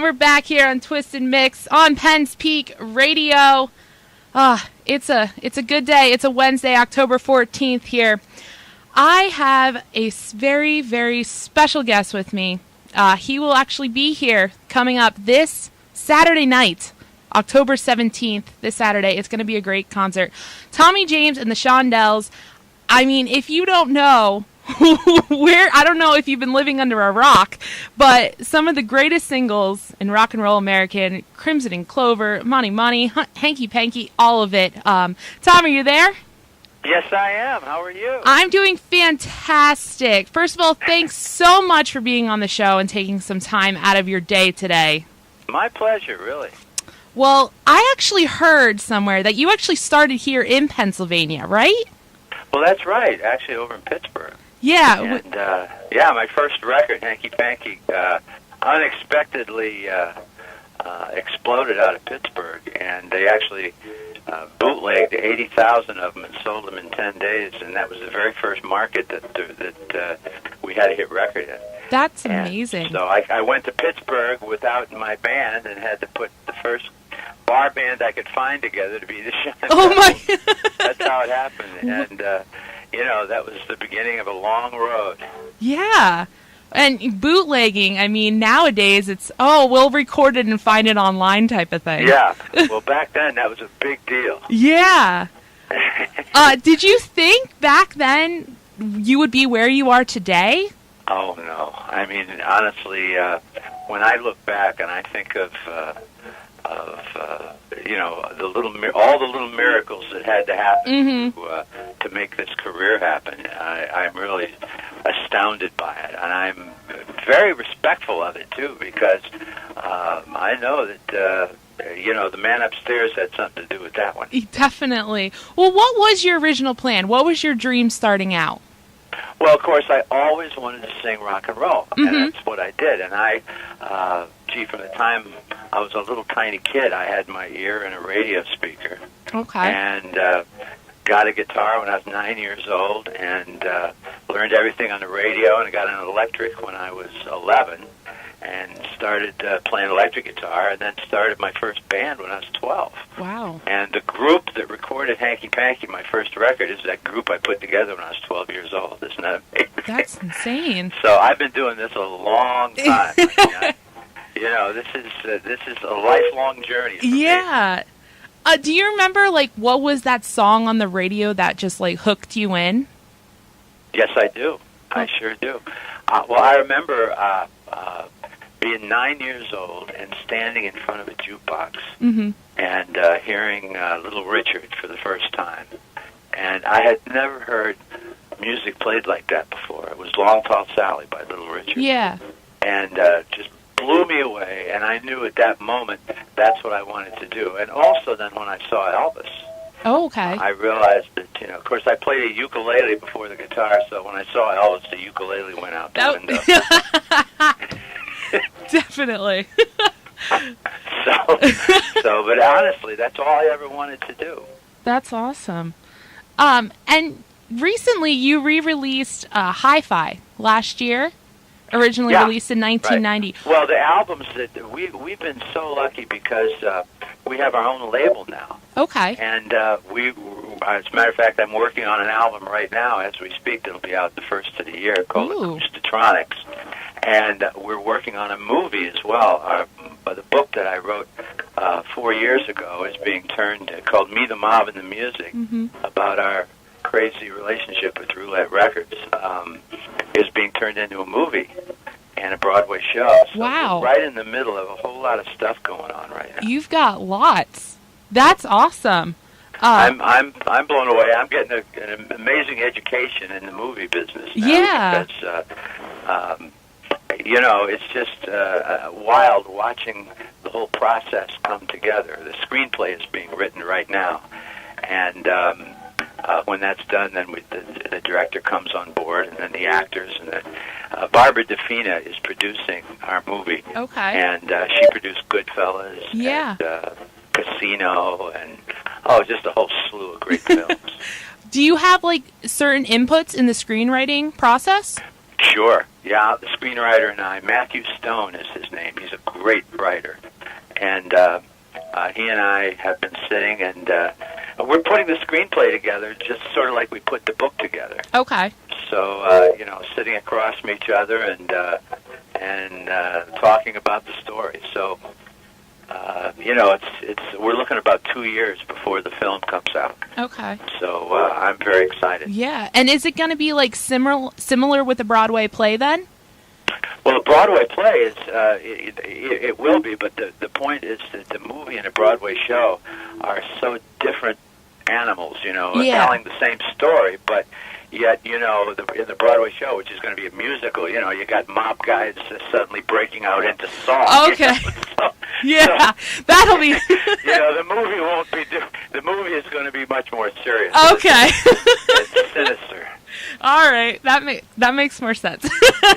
And we're back here on Twist and Mix on Penn's Peak Radio. It's a good day. It's a Wednesday, October 14th here. I have a very, very special guest with me. He will actually be here coming up this Saturday night, October 17th, this Saturday. It's going to be a great concert. Tommy James and the Shondells. I mean, if you don't know I don't know if you've been living under a rock, but some of the greatest singles in rock and roll American, Crimson and Clover, Money Money, Hanky Panky, all of it. Tom, are you there? Yes, I am. How are you? I'm doing fantastic. First of all, thanks so much for being on the show and taking some time out of your day today. My pleasure, really. Well, I actually heard somewhere that you actually started here in Pennsylvania, right? Well, that's right. Actually, over in Pittsburgh. Yeah. And, my first record, Hanky Panky, unexpectedly exploded out of Pittsburgh, and they actually bootlegged 80,000 of them and sold them in 10 days, and that was the very first market that we had a hit record in. That's amazing. And so I went to Pittsburgh without my band and had to put the first bar band I could find together to be the Shondells. Oh, my! That's how it happened, and that was the beginning of a long road. Yeah. And bootlegging, I mean, nowadays it's, we'll record it and find it online type of thing. Yeah. Well, back then that was a big deal. Yeah. Did you think back then you would be where you are today? Oh, no. I mean, honestly, when I look back and I think of all the little miracles that had to happen to make this career happen, I'm really astounded by it, and I'm very respectful of it too, because I know that the man upstairs had something to do with that one. Definitely. Well, what was your original plan? What was your dream starting out? Well, of course, I always wanted to sing rock and roll, and that's what I did. And from the time I was a little tiny kid, I had my ear in a radio speaker. Okay. And got a guitar when I was 9 years old, and learned everything on the radio, and I got an electric when I was 11, and started playing electric guitar, and then started my first band when I was 12. Wow. And the group that recorded Hanky Panky, my first record, is that group I put together when I was 12 years old. Isn't that amazing? That's insane. So I've been doing this a long time. This is a lifelong journey for me. Do you remember, what was that song on the radio that just, hooked you in? Yes, I do. I sure do. I remember being 9 years old and standing in front of a jukebox and hearing Little Richard for the first time. And I had never heard music played like that before. It was Long Tall Sally by Little Richard. Yeah. And just blew me away, and I knew at that moment that's what I wanted to do. And also then when I saw Elvis, I realized that, of course I played a ukulele before the guitar, so when I saw Elvis, the ukulele went out the window. Definitely. But honestly, that's all I ever wanted to do. That's awesome. And recently you re-released Hi-Fi last year. Originally released in 1990. Right. Well, the albums that we've been so lucky because we have our own label now. Okay. And as a matter of fact, I'm working on an album right now as we speak that'll be out the first of the year called Acoustitronics. And we're working on a movie as well. The book that I wrote 4 years ago is being turned called Me, the Mob, and the Music, about our crazy relationship with Roulette Records, is being turned into a movie and a Broadway show. So wow. We're right in the middle of a whole lot of stuff going on right now. You've got lots. That's awesome. I'm blown away. I'm getting an amazing education in the movie business now. Yeah. Because, it's just wild watching the whole process come together. The screenplay is being written right now. And when that's done, then the director comes on board, and then the actors, and Barbara DeFina is producing our movie. Okay. And she produced Goodfellas. Yeah. And Casino, and just a whole slew of great films. Do you have certain inputs in the screenwriting process? Sure. Yeah, the screenwriter and I, Matthew Stone is his name. He's a great writer. And he and I have been sitting, and we're putting the screenplay together, just sort of like we put the book together. Okay. So, sitting across from each other and talking about the story. So, we're looking about 2 years before the film comes out. Okay. So I'm very excited. Yeah, and is it going to be like similar with the Broadway play then? Well, a Broadway play is it will be, but the point is that the movie and a Broadway show are so different animals, telling the same story, but yet, in the Broadway show, which is going to be a musical, you got mob guys suddenly breaking out into song. Okay. That'll be... the movie won't be different. The movie is going to be much more serious. Okay. It's sinister. All right. That makes more sense.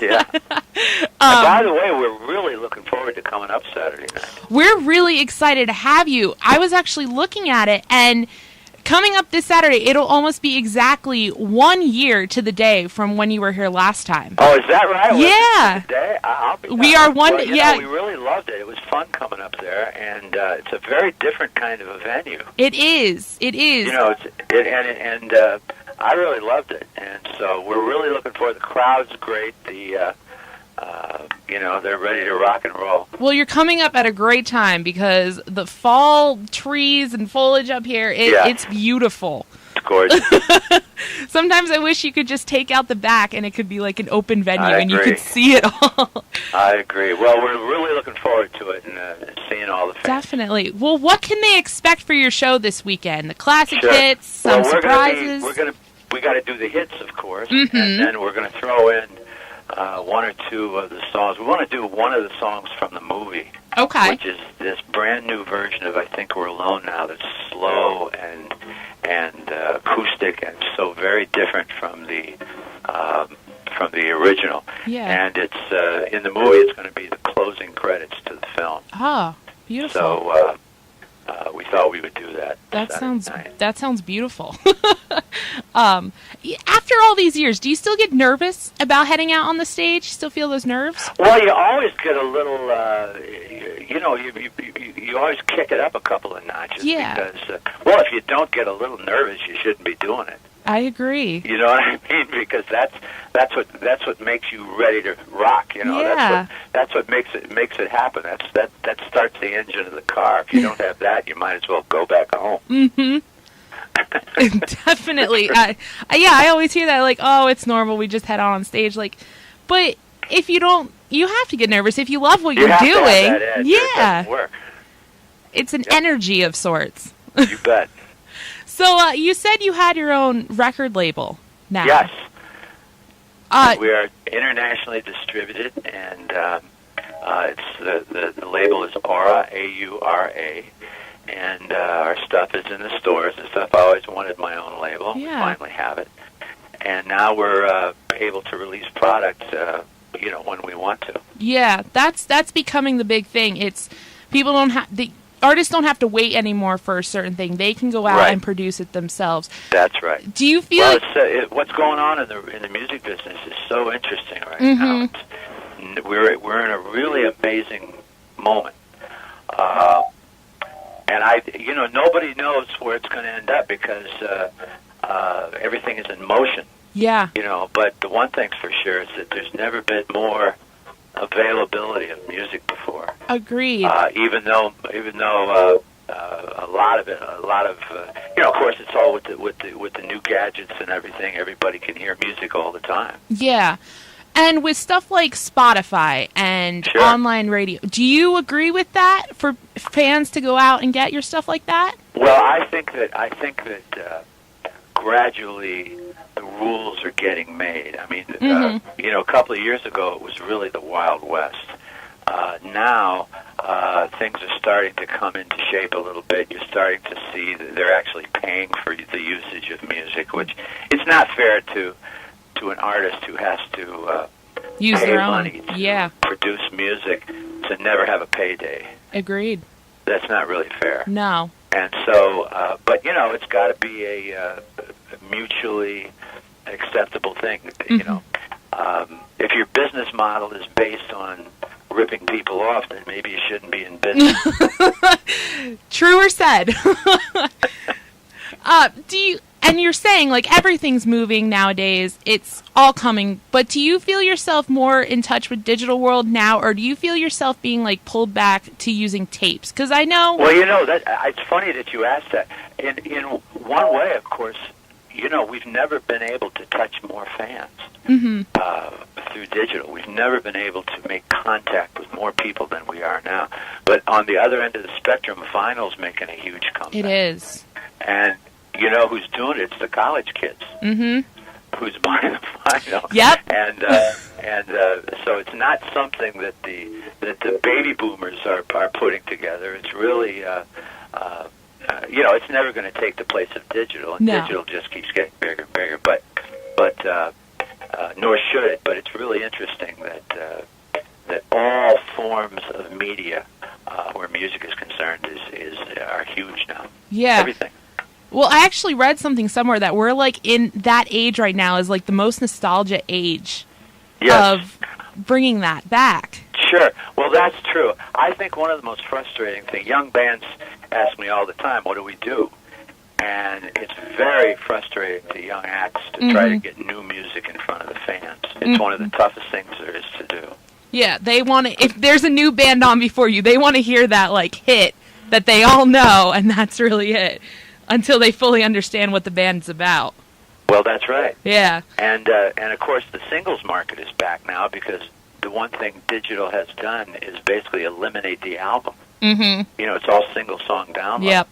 Yeah. And by the way, we're really looking forward to coming up Saturday night. We're really excited to have you. I was actually looking at it, and coming up this Saturday, it'll almost be exactly 1 year to the day from when you were here last time. Oh, is that right? Yeah. Today? I'll be we are one. Well, yeah. We really loved it. It was fun coming up there, and it's a very different kind of a venue. It is. It is. I really loved it, and so we're really looking forward. The crowd's great. They're ready to rock and roll. Well, you're coming up at a great time because the fall trees and foliage up here, it's beautiful. It's gorgeous. Sometimes I wish you could just take out the back and it could be like an open venue and you could see it all. I agree. Well, we're really looking forward to it and seeing all the fans. Definitely. Well, what can they expect for your show this weekend? The classic hits, some surprises? We got to do the hits, of course, mm-hmm. and then we're going to throw in one or two of the songs. We want to do one of the songs from the movie. Okay. Which is this brand new version of I Think We're Alone Now that's slow and acoustic and so very different from the original. Yeah. And it's in the movie it's going to be the closing credits to the film. Oh, beautiful. So we thought we would do that. That sounds beautiful. After all these years, do you still get nervous about heading out on the stage? Still feel those nerves? Well, you always get a little, you always kick it up a couple of notches. Yeah. Because, if you don't get a little nervous, you shouldn't be doing it. I agree. You know what I mean? Because that's what makes you ready to rock. Yeah. That's what makes it happen. That starts the engine of the car. If you don't have that, you might as well go back home. Mm-hmm. Definitely. I always hear that, like, oh, it's normal, we just head on stage. Like, but if you don't, you have to get nervous. If you love what you're doing, to have that edge, yeah, it doesn't work. It's an energy of sorts. You bet. So you said you had your own record label now. Yes. We are internationally distributed, and it's the label is Aura, A-U-R-A. And our stuff is in the stores and stuff. I always wanted my own label. Yeah. We finally have it. And now we're able to release product, when we want to. Yeah, that's becoming the big thing. It's the artists don't have to wait anymore for a certain thing. They can go out and produce it themselves. That's right. Do you feel what's going on in the music business is so interesting right mm-hmm. now. We're in a really amazing moment. And nobody knows where it's going to end up because everything is in motion. Yeah. But the one thing's for sure is that there's never been more availability of music before. Agreed. Even though a lot of of course, it's all with the new gadgets and everything. Everybody can hear music all the time. Yeah. And with stuff like Spotify and online radio, do you agree with that for fans to go out and get your stuff like that? Well, I think that gradually the rules are getting made. I mean, mm-hmm. A couple of years ago it was really the Wild West. Now things are starting to come into shape a little bit. You're starting to see that they're actually paying for the usage of music, which it's not fair to an artist who has to use pay their own money to produce music to never have a payday. Agreed. That's not really fair. No. And so, but it's got to be a mutually acceptable thing. Mm-hmm. If your business model is based on ripping people off, then maybe you shouldn't be in business. Truer said. And you're saying, like, everything's moving nowadays. It's all coming. But do you feel yourself more in touch with digital world now, or do you feel yourself being, like, pulled back to using tapes? Because I know... Well, it's funny that you asked that. In one way, of course, we've never been able to touch more fans through digital. We've never been able to make contact with more people than we are now. But on the other end of the spectrum, vinyl's making a huge comeback. It is. And... You know who's doing it? It's the college kids. Who's buying the vinyl? Yep. And so it's not something that the baby boomers are putting together. It's really it's never going to take the place of digital, and digital just keeps getting bigger and bigger. But nor should it. But it's really interesting that all forms of media where music is concerned are huge now. Yeah. Everything. Well, I actually read something somewhere that we're, like, in that age right now is, like, the most nostalgia age of bringing that back. Sure. Well, that's true. I think one of the most frustrating things, young bands ask me all the time, what do we do? And it's very frustrating to young acts to try to get new music in front of the fans. It's one of the toughest things there is to do. Yeah, they want to, if there's a new band on before you, they want to hear that, like, hit that they all know, and that's really it. Until they fully understand what the band's about. Well, that's right. Yeah. And of course, the singles market is back now because the one thing digital has done is basically eliminate the album. It's all single song downloads. Yep.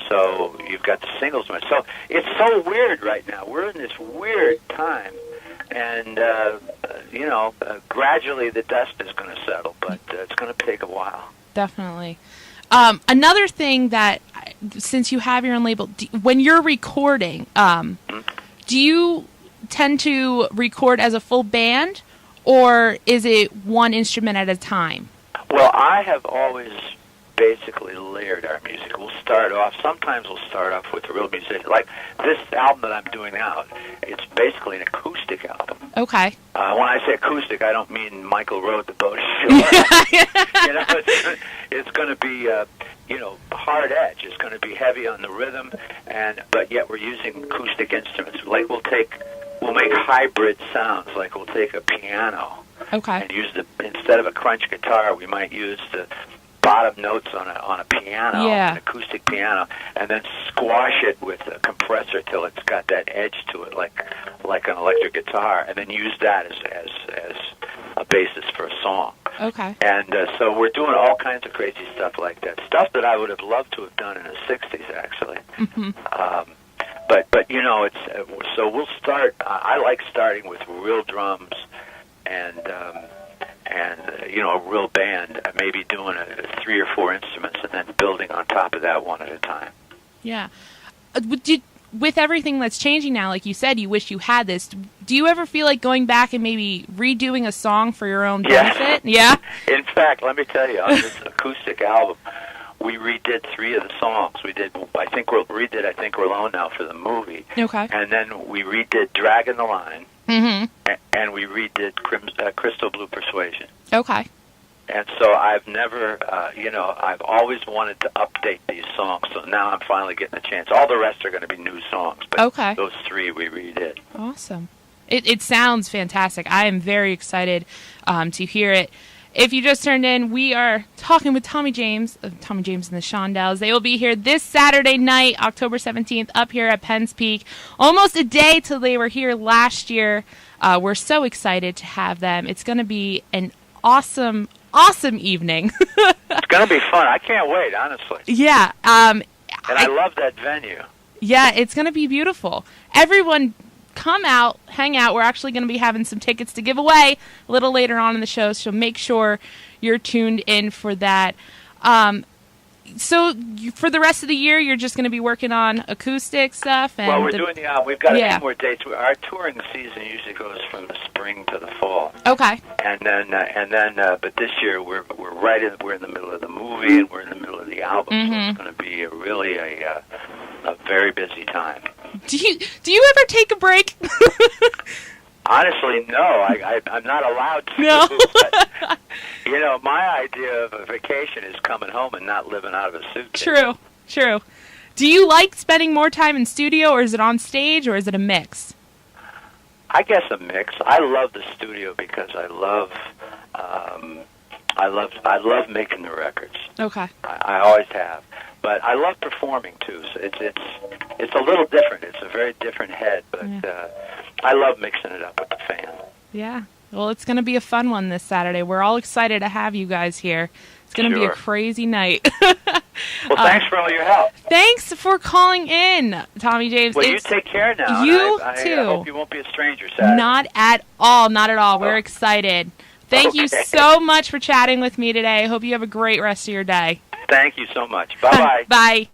So you've got the singles market. So it's so weird right now. We're in this weird time. And, gradually the dust is going to settle, but it's going to take a while. Definitely. Another thing that, since you have your own label, when you're recording, do you tend to record as a full band, or is it one instrument at a time? Well, I have always basically layered our music. Sometimes we'll start off with a real musician. Like this album that I'm doing now, it's basically an acoustic album. Okay. When I say acoustic, I don't mean Michael wrote the boat. It's going to be, hard edge. It's going to be heavy on the rhythm, but yet we're using acoustic instruments. Like we'll make hybrid sounds. Like we'll take a piano, and use instead of a crunch guitar, we might use the bottom notes on a piano, an acoustic piano, and then squash it with a compressor till it's got that edge to it, like an electric guitar, and then use that as a basis for a song. Okay. And so we're doing all kinds of crazy stuff like that, stuff that I would have loved to have done in the '60s, actually. But it's so we'll start. I like starting with real drums and a real band, maybe doing 3 or 4 instruments, and then building on top of that one at a time. Yeah. With everything that's changing now, like you said, you wish you had this. Do you ever feel like going back and maybe redoing a song for your own benefit? Yeah. In fact, let me tell you, on this acoustic album, we redid 3 of the songs. We redid I Think We're Alone Now for the movie. Okay. And then we redid Dragging the Line. And we redid Crystal Blue Persuasion. Okay. And so I've never, I've always wanted to update these songs, so now I'm finally getting a chance. All the rest are going to be new songs, but those 3 we redid. Awesome. It sounds fantastic. I am very excited to hear it. If you just turned in, we are talking with Tommy James of Tommy James and the Shondells. They will be here this Saturday night, October 17th, up here at Penn's Peak. Almost a day till they were here last year. We're so excited to have them. It's going to be an awesome evening. It's going to be fun. I can't wait, honestly. Yeah. And I love that venue. Yeah, it's going to be beautiful. Everyone come out, hang out. We're actually going to be having some tickets to give away a little later on in the show, so make sure you're tuned in for that. So for the rest of the year, you're just going to be working on acoustic stuff? And we're doing the album. We've got a few more dates. Our touring season usually goes from the spring to the fall. Okay. And then, but this year we're in the middle of the movie and we're in the middle of the album, so it's going to be really a very busy time. Do you ever take a break? Honestly, no. I'm not allowed to. No. But, my idea of a vacation is coming home and not living out of a suitcase. True. Do you like spending more time in studio, or is it on stage, or is it a mix? I guess a mix. I love the studio because I love making the records. Okay. I always have. But I love performing too. So it's a little different. It's a very different head, but I love mixing it up with the fans. Yeah. Well, it's going to be a fun one this Saturday. We're all excited to have you guys here. It's going to be a crazy night. Well, thanks for all your help. Thanks for calling in, Tommy James. Well, you take care now. You too. I hope you won't be a stranger Saturday. Not at all. We're excited. Thank you so much for chatting with me today. I hope you have a great rest of your day. Thank you so much. Bye-bye. Bye.